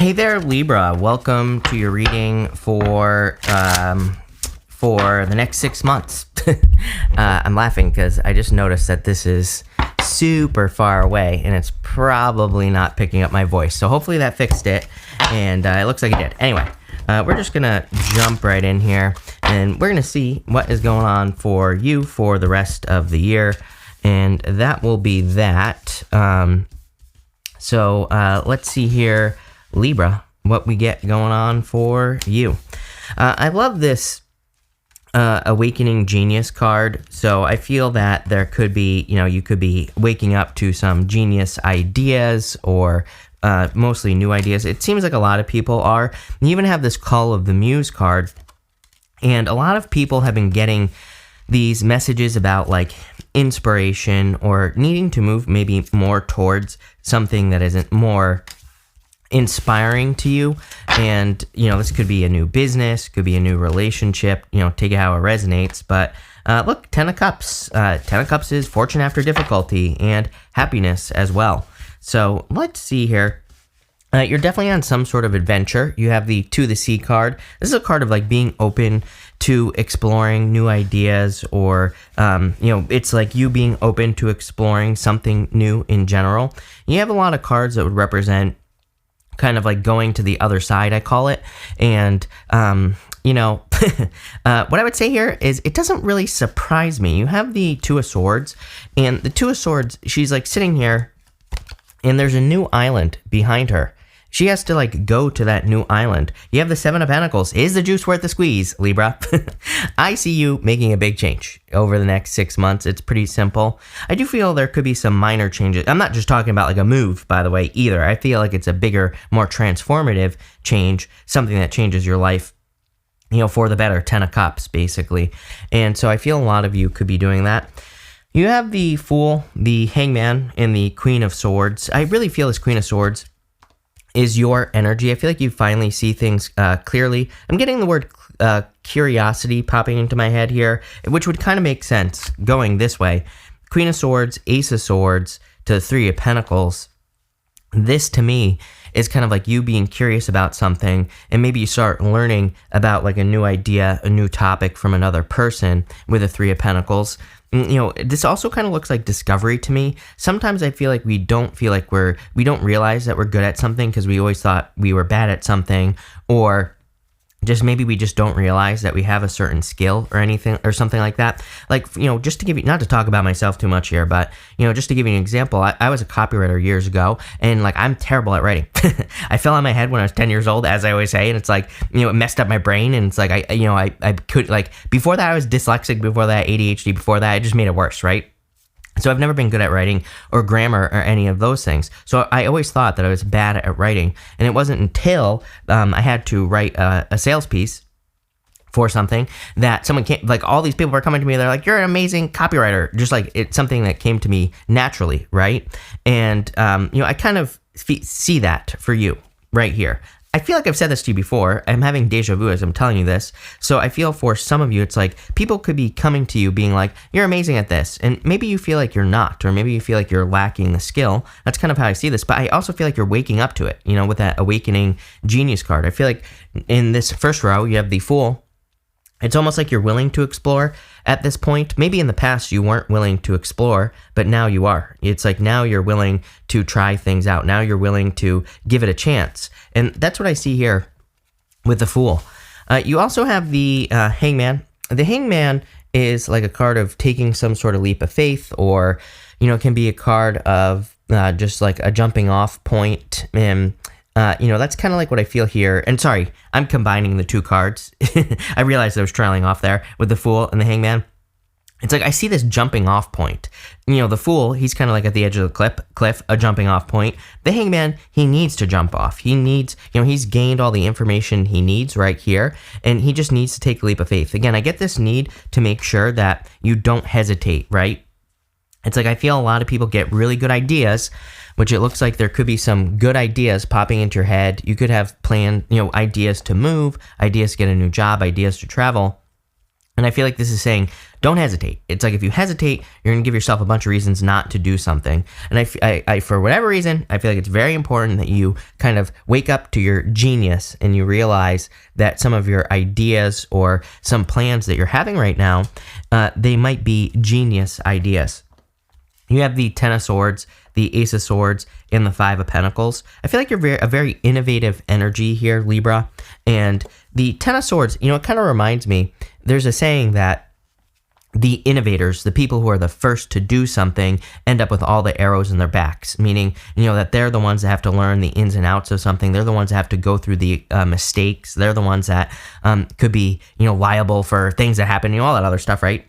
Hey there, Libra. Welcome to your reading for the next 6 months. I'm laughing because I just noticed that this is super far away and it's probably not picking up my voice. So hopefully that fixed it, and it looks like it did. Anyway, we're just going to jump right in here, and we're going to see what is going on for you for the rest of the year, and that will be that. So let's see here, Libra, what we get going on for you. I love this Awakening Genius card. So I feel that there could be, you could be waking up to some genius ideas or mostly new ideas. It seems like a lot of people are. You even have this Call of the Muse card. And a lot of people have been getting these messages about like inspiration or needing to move maybe more towards something that isn't more inspiring to you. And this could be a new business, could be a new relationship, take it how it resonates. But look, 10 of Cups. 10 of Cups is fortune after difficulty and happiness as well. So let's see here. You're definitely on some sort of adventure. You have the To the Sea card. This is a card of like being open to exploring new ideas, or it's like you being open to exploring something new in general. You have a lot of cards that would represent kind of like going to the other side, I call it. And what I would say here is it doesn't really surprise me. You have the Two of Swords, and the Two of Swords, she's like sitting here and there's a new island behind her. She has to like go to that new island. You have the Seven of Pentacles. Is the juice worth the squeeze, Libra? I see you making a big change over the next 6 months. It's pretty simple. I do feel there could be some minor changes. I'm not just talking about like a move, by the way, either. I feel like it's a bigger, more transformative change, something that changes your life, for the better. 10 of Cups, basically. And so I feel a lot of you could be doing that. You have the Fool, the Hangman, and the Queen of Swords. I really feel this Queen of Swords is your energy. I feel like you finally see things clearly. I'm getting the word curiosity popping into my head here, which would kind of make sense going this way. Queen of Swords, Ace of Swords to the Three of Pentacles. This to me is kind of like you being curious about something, and maybe you start learning about like a new idea, a new topic from another person with a Three of Pentacles. This also kind of looks like discovery to me. Sometimes I feel like we don't realize that we're good at something because we always thought we were bad at something, or just maybe we just don't realize that we have a certain skill or anything or something like that. Like, just to give you, not to talk about myself too much here, but, just to give you an example, I was a copywriter years ago, and like, I'm terrible at writing. I fell on my head when I was 10 years old, as I always say, and it's like, it messed up my brain, and it's like, I could, like, before that I was dyslexic, before that ADHD, before that, it just made it worse, right? So I've never been good at writing or grammar or any of those things. So I always thought that I was bad at writing. And it wasn't until I had to write a sales piece for something that someone came, like all these people were coming to me. They're like, you're an amazing copywriter. Just like it's something that came to me naturally, right? And, I kind of see that for you right here. I feel like I've said this to you before. I'm having deja vu as I'm telling you this. So I feel for some of you, it's like people could be coming to you being like, you're amazing at this. And maybe you feel like you're not, or maybe you feel like you're lacking the skill. That's kind of how I see this. But I also feel like you're waking up to it, with that Awakening Genius card. I feel like in this first row, you have the Fool. It's almost like you're willing to explore at this point. Maybe in the past you weren't willing to explore, but now you are. It's like now you're willing to try things out. Now you're willing to give it a chance. And that's what I see here with the Fool. You also have the Hangman. The Hangman is like a card of taking some sort of leap of faith, or, it can be a card of just like a jumping off point. And that's kind of like what I feel here. And sorry, I'm combining the two cards. I realized I was trailing off there with the Fool and the Hangman. It's like I see this jumping off point. The Fool, he's kind of like at the edge of the cliff, a jumping off point. The Hangman, he needs to jump off. He needs, he's gained all the information he needs right here, and he just needs to take a leap of faith. Again, I get this need to make sure that you don't hesitate, right? It's like I feel a lot of people get really good ideas, which it looks like there could be some good ideas popping into your head. You could have planned, ideas to move, ideas to get a new job, ideas to travel. And I feel like this is saying, don't hesitate. It's like if you hesitate, you're going to give yourself a bunch of reasons not to do something. And I, for whatever reason, I feel like it's very important that you kind of wake up to your genius and you realize that some of your ideas or some plans that you're having right now, they might be genius ideas. You have the Ten of Swords, the Ace of Swords, and the Five of Pentacles. I feel like you're a very innovative energy here, Libra. And the Ten of Swords, it kind of reminds me, there's a saying that the innovators, the people who are the first to do something, end up with all the arrows in their backs, meaning, that they're the ones that have to learn the ins and outs of something. They're the ones that have to go through the mistakes. They're the ones that could be, liable for things that happen, all that other stuff, right?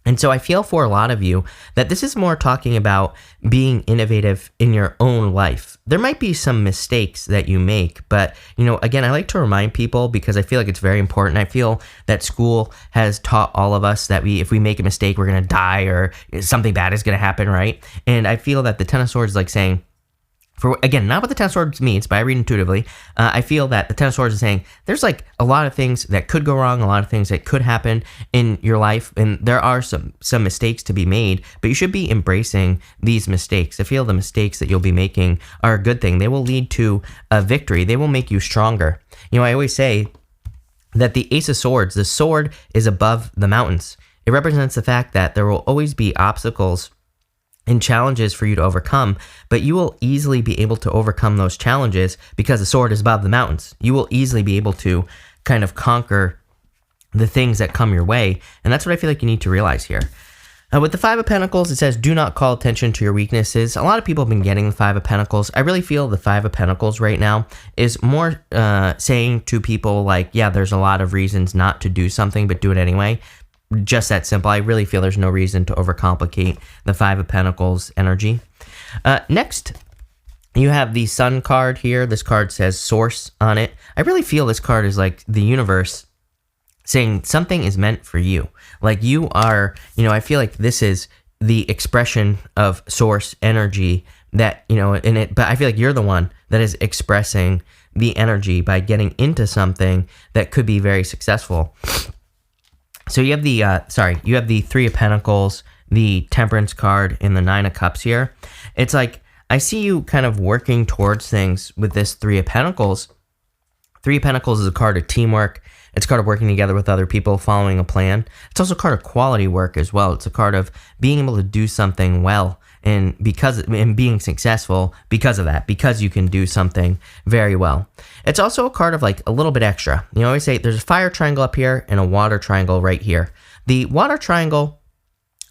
And so I feel for a lot of you that this is more talking about being innovative in your own life. There might be some mistakes that you make, but, again, I like to remind people because I feel like it's very important. I feel that school has taught all of us that if we make a mistake, we're going to die or something bad is going to happen, right? And I feel that the Ten of Swords is like saying, not what the Ten of Swords means, but I read intuitively, I feel that the Ten of Swords is saying there's like a lot of things that could go wrong, a lot of things that could happen in your life, and there are some mistakes to be made, but you should be embracing these mistakes. I feel the mistakes that you'll be making are a good thing. They will lead to a victory. They will make you stronger. I always say that the Ace of Swords, the sword is above the mountains. It represents the fact that there will always be obstacles and challenges for you to overcome, but you will easily be able to overcome those challenges because the sword is above the mountains. You will easily be able to kind of conquer the things that come your way, and that's what I feel like you need to realize here. With the Five of Pentacles, it says, do not call attention to your weaknesses. A lot of people have been getting the Five of Pentacles. I really feel the Five of Pentacles right now is more saying to people like, yeah, there's a lot of reasons not to do something, but do it anyway. Just that simple. I really feel there's no reason to overcomplicate the Five of Pentacles energy. Next, you have the Sun card here. This card says Source on it. I really feel this card is like the universe saying something is meant for you. Like you are, I feel like this is the expression of Source energy that, in it, but I feel like you're the one that is expressing the energy by getting into something that could be very successful. So you have the Three of Pentacles, the Temperance card, and the Nine of Cups here. It's like, I see you kind of working towards things with this Three of Pentacles. Three of Pentacles is a card of teamwork. It's a card of working together with other people, following a plan. It's also a card of quality work as well. It's a card of being able to do something well and being successful because of that, because you can do something very well. It's also a card of like a little bit extra. I always say there's a fire triangle up here and a water triangle right here. The water triangle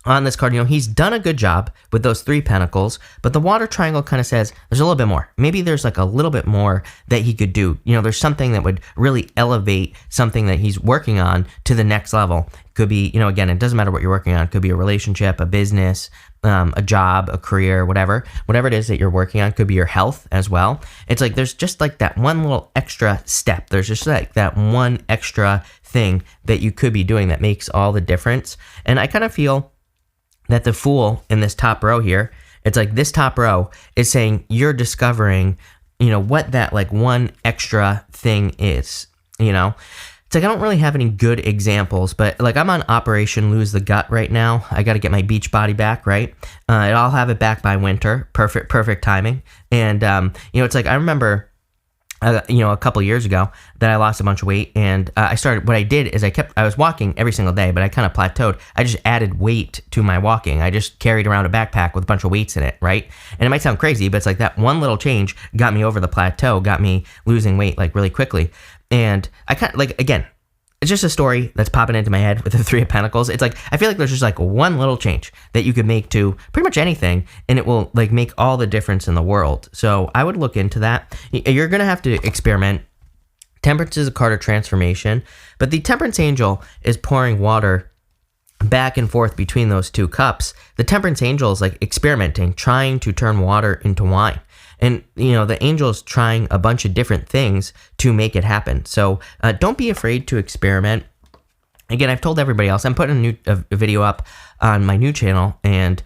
on this card, he's done a good job with those Three Pentacles, but the water triangle kind of says there's a little bit more. Maybe there's like a little bit more that he could do. There's something that would really elevate something that he's working on to the next level. Could be, again, it doesn't matter what you're working on. It could be a relationship, a business, a job, a career, whatever it is that you're working on. Could be your health as well. It's like there's just like that one little extra step. There's just like that one extra thing that you could be doing that makes all the difference. And I kind of feel that the Fool in this top row here, it's like this top row is saying you're discovering, what that like one extra thing is, It's like I don't really have any good examples, but like I'm on Operation Lose the Gut right now. I got to get my beach body back, right? I'll have it back by winter. Perfect timing. And, it's like I remember a couple years ago that I lost a bunch of weight, and what I did is I was walking every single day, but I kind of plateaued. I just added weight to my walking. I just carried around a backpack with a bunch of weights in it, right? And it might sound crazy, but it's like that one little change got me over the plateau, got me losing weight like really quickly. And I kind of like, again, it's just a story that's popping into my head with the Three of Pentacles. It's like, I feel like there's just like one little change that you could make to pretty much anything, and it will like make all the difference in the world. So I would look into that. You're going to have to experiment. Temperance is a card of transformation, but the Temperance Angel is pouring water back and forth between those two cups. The Temperance Angel is like experimenting, trying to turn water into wine. And, the angel's trying a bunch of different things to make it happen. So don't be afraid to experiment. Again, I've told everybody else, I'm putting a video up on my new channel, and,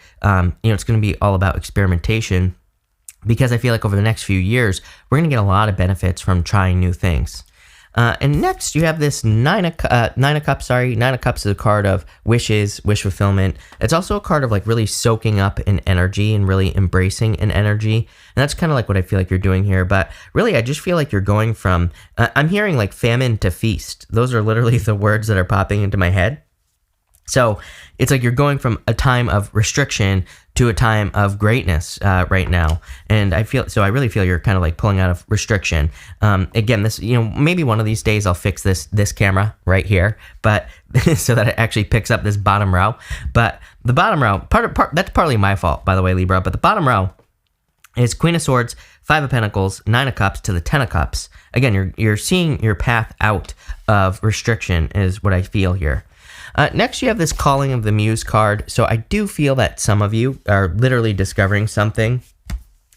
it's going to be all about experimentation, because I feel like over the next few years, we're going to get a lot of benefits from trying new things. And next, you have this Nine of Cups. Sorry, Nine of Cups is a card of wishes, wish fulfillment. It's also a card of like really soaking up in energy and really embracing an energy. And that's kind of like what I feel like you're doing here. But really, I just feel like you're going from, I'm hearing like famine to feast. Those are literally the words that are popping into my head. So it's like you're going from a time of restriction to a time of greatness right now. And I really feel you're kind of like pulling out of restriction. Again, this, maybe one of these days I'll fix this camera right here, but so that it actually picks up this bottom row. But the bottom row, that's partly my fault, by the way, Libra, but the bottom row is Queen of Swords, Five of Pentacles, Nine of Cups to the Ten of Cups. Again, you're seeing your path out of restriction is what I feel here. Next, you have this Calling of the Muse card. So I do feel that some of you are literally discovering something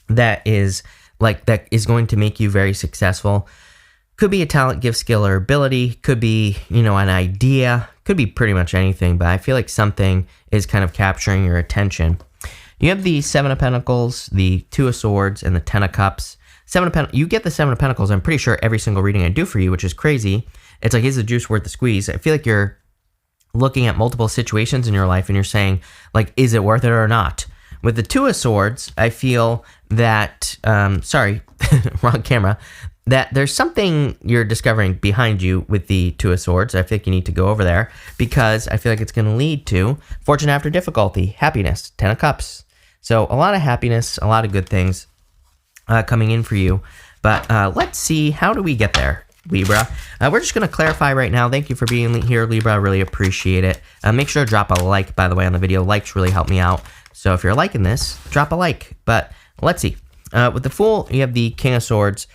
that is going to make you very successful. Could be a talent, gift, skill, or ability. Could be, an idea. Could be pretty much anything, but I feel like something is kind of capturing your attention. You have the Seven of Pentacles, the Two of Swords, and the Ten of Cups. You get the Seven of Pentacles, I'm pretty sure every single reading I do for you, which is crazy. It's like, is the juice worth the squeeze? I feel like you're looking at multiple situations in your life and you're saying, like, is it worth it or not? With the Two of Swords, I feel that, wrong camera, that there's something you're discovering behind you with the Two of Swords. I feel like you need to go over there because I feel like it's going to lead to fortune after difficulty, happiness, Ten of Cups. So a lot of happiness, a lot of good things coming in for you. But let's see, how do we get there, Libra? We're just going to clarify right now. Thank you for being here, Libra. I really appreciate it. Make sure to drop a like, by the way, on the video. Likes really help me out. So if you're liking this, drop a like. But let's see. With the Fool, you have the King of Swords.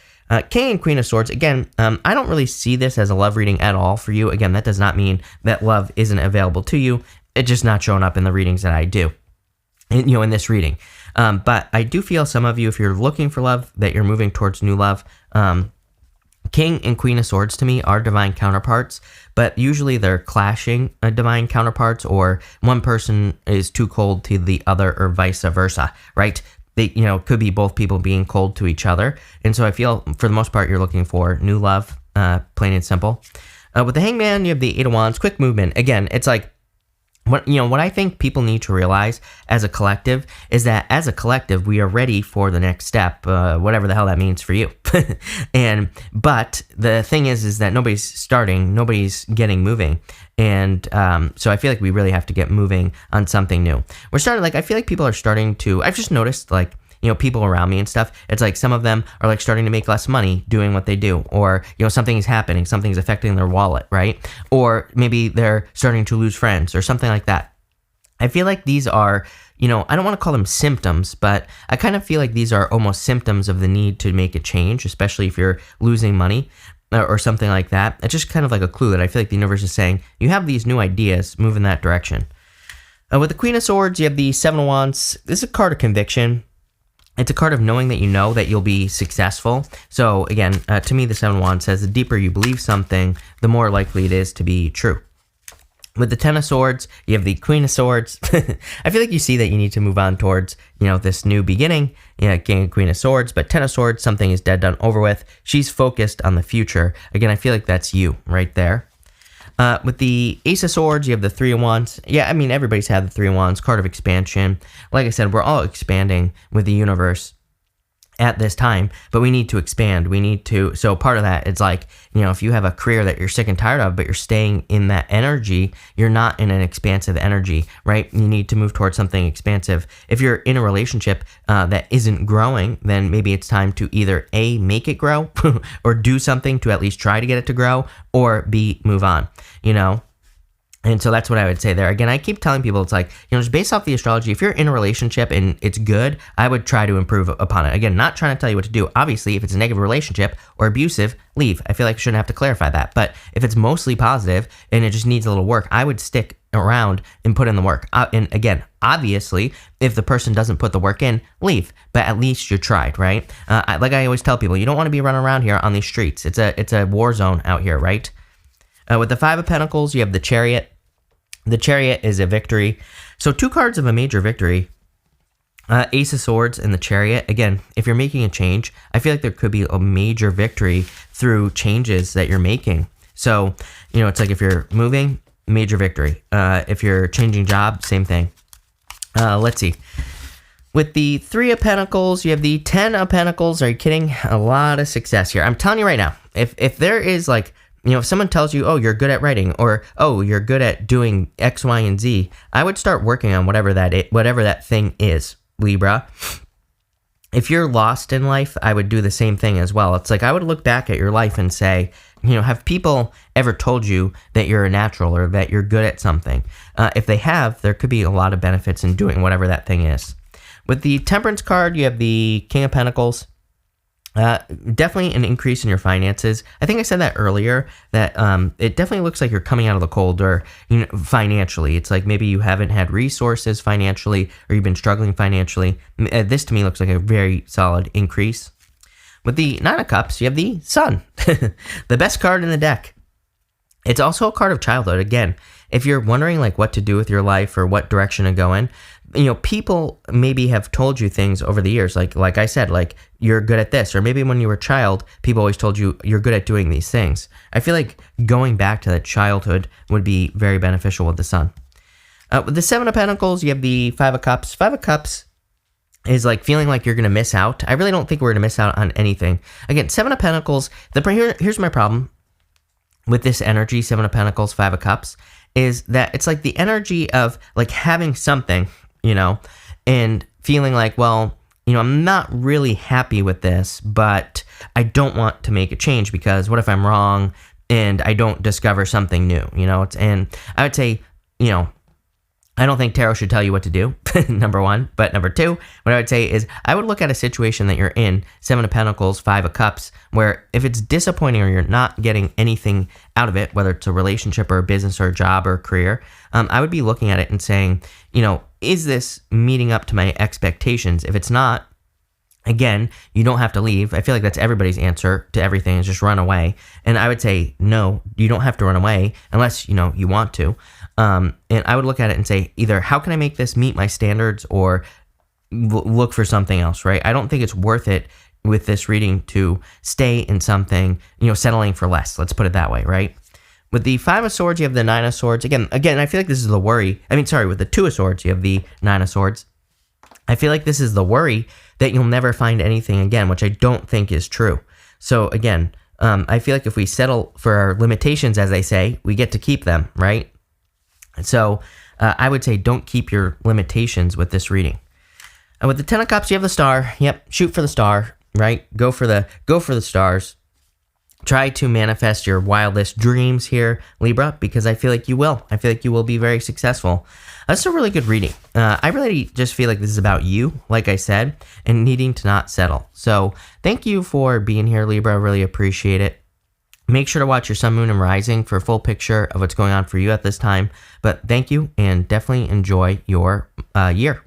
King and Queen of Swords, again, I don't really see this as a love reading at all for you. Again, that does not mean that love isn't available to you. It's just not showing up in the readings that I do, in this reading. But I do feel some of you, if you're looking for love, that you're moving towards new love. King and Queen of Swords to me are divine counterparts, but usually they're clashing divine counterparts, or one person is too cold to the other or vice versa, right? They, could be both people being cold to each other. And so I feel for the most part, you're looking for new love, plain and simple. With the Hangman, you have the Eight of Wands, quick movement. Again, it's like, what I think people need to realize as a collective is that as a collective, we are ready for the next step, whatever the hell that means for you. But the thing is that nobody's starting, nobody's getting moving. And so I feel like we really have to get moving on something new. I feel like people are starting to, I've just noticed people around me and stuff, it's like some of them are like starting to make less money doing what they do, or, something is happening, something's affecting their wallet, right? Or maybe they're starting to lose friends or something like that. I feel like these are, I don't want to call them symptoms, but I kind of feel like these are almost symptoms of the need to make a change, especially if you're losing money or something like that. It's just kind of like a clue that I feel like the universe is saying, you have these new ideas, move in that direction. With the Queen of Swords, you have the Seven of Wands. This is a card of conviction. It's a card of knowing that you know that you'll be successful. So again, to me, the Seven of Wands says the deeper you believe something, the more likely it is to be true. With the Ten of Swords, you have the Queen of Swords. I feel like you see that you need to move on towards, this new beginning. King and Queen of Swords, but Ten of Swords, something is dead, done, over with. She's focused on the future. Again, I feel like that's you right there. With the Ace of Swords, you have the Three of Wands. Yeah, I mean, everybody's had the Three of Wands, card of expansion. Like I said, we're all expanding with the universe at this time, but we need to expand. So part of that, it's like, if you have a career that you're sick and tired of, but you're staying in that energy, you're not in an expansive energy, right? You need to move towards something expansive. If you're in a relationship that isn't growing, then maybe it's time to either A, make it grow, or do something to at least try to get it to grow, or B, move on, And so that's what I would say there. Again, I keep telling people, it's like, just based off the astrology, if you're in a relationship and it's good, I would try to improve upon it. Again, not trying to tell you what to do. Obviously, if it's a negative relationship or abusive, leave. I feel like I shouldn't have to clarify that. But if it's mostly positive and it just needs a little work, I would stick around and put in the work. And again, obviously, if the person doesn't put the work in, leave. But at least you tried, right? Like I always tell people, you don't want to be running around here on these streets. It's a war zone out here, right? With the Five of Pentacles, you have the Chariot. The Chariot is a victory. So 2 cards of a major victory. Ace of Swords and the Chariot. Again, if you're making a change, I feel like there could be a major victory through changes that you're making. So, it's like if you're moving, major victory. If you're changing job, same thing. Let's see. With the 3 of Pentacles, you have the 10 of Pentacles. Are you kidding? A lot of success here. I'm telling you right now, if there is like, if someone tells you, oh, you're good at writing, or, oh, you're good at doing X, Y, and Z, I would start working on whatever that thing is, Libra. If you're lost in life, I would do the same thing as well. It's like I would look back at your life and say, have people ever told you that you're a natural or that you're good at something? If they have, there could be a lot of benefits in doing whatever that thing is. With the Temperance card, you have the King of Pentacles. Definitely an increase in your finances. I think I said that earlier, that it definitely looks like you're coming out of the cold, or financially. It's like maybe you haven't had resources financially, or you've been struggling financially. This to me looks like a very solid increase. With the 9 of Cups, you have the Sun, the best card in the deck. It's also a card of childhood. Again, if you're wondering like what to do with your life or what direction to go in, people maybe have told you things over the years, like I said, like you're good at this, or maybe when you were a child, people always told you you're good at doing these things. I feel like going back to that childhood would be very beneficial with the Sun. With the 7 of Pentacles, you have the 5 of Cups. 5 of Cups is like feeling like you're going to miss out. I really don't think we're going to miss out on anything. Again, 7 of Pentacles, here's my problem with this energy, 7 of Pentacles, 5 of Cups, is that it's like the energy of like having something, and feeling like, well, I'm not really happy with this, but I don't want to make a change because what if I'm wrong and I don't discover something new, and I would say, I don't think tarot should tell you what to do, number one. But number two, what I would say is I would look at a situation that you're in, 7 of Pentacles, 5 of Cups, where if it's disappointing or you're not getting anything out of it, whether it's a relationship or a business or a job or a career, I would be looking at it and saying, is this meeting up to my expectations? If it's not, again, you don't have to leave. I feel like that's everybody's answer to everything, is just run away. And I would say, no, you don't have to run away unless, you want to. And I would look at it and say, either how can I make this meet my standards, or look for something else, right? I don't think it's worth it with this reading to stay in something, settling for less. Let's put it that way, right? With the 5 of Swords, you have the 9 of Swords. Again, I feel like this is the worry. With the 2 of Swords, you have the 9 of Swords. I feel like this is the worry that you'll never find anything again, which I don't think is true. So again, I feel like if we settle for our limitations, as they say, we get to keep them, right? So I would say don't keep your limitations with this reading. With the 10 of Cups, you have the Star. Yep, shoot for the star, right? Go for the stars. Try to manifest your wildest dreams here, Libra, because I feel like you will. I feel like you will be very successful. That's a really good reading. I really just feel like this is about you, like I said, and needing to not settle. So thank you for being here, Libra. I really appreciate it. Make sure to watch your sun, moon, and rising for a full picture of what's going on for you at this time. But thank you, and definitely enjoy your year.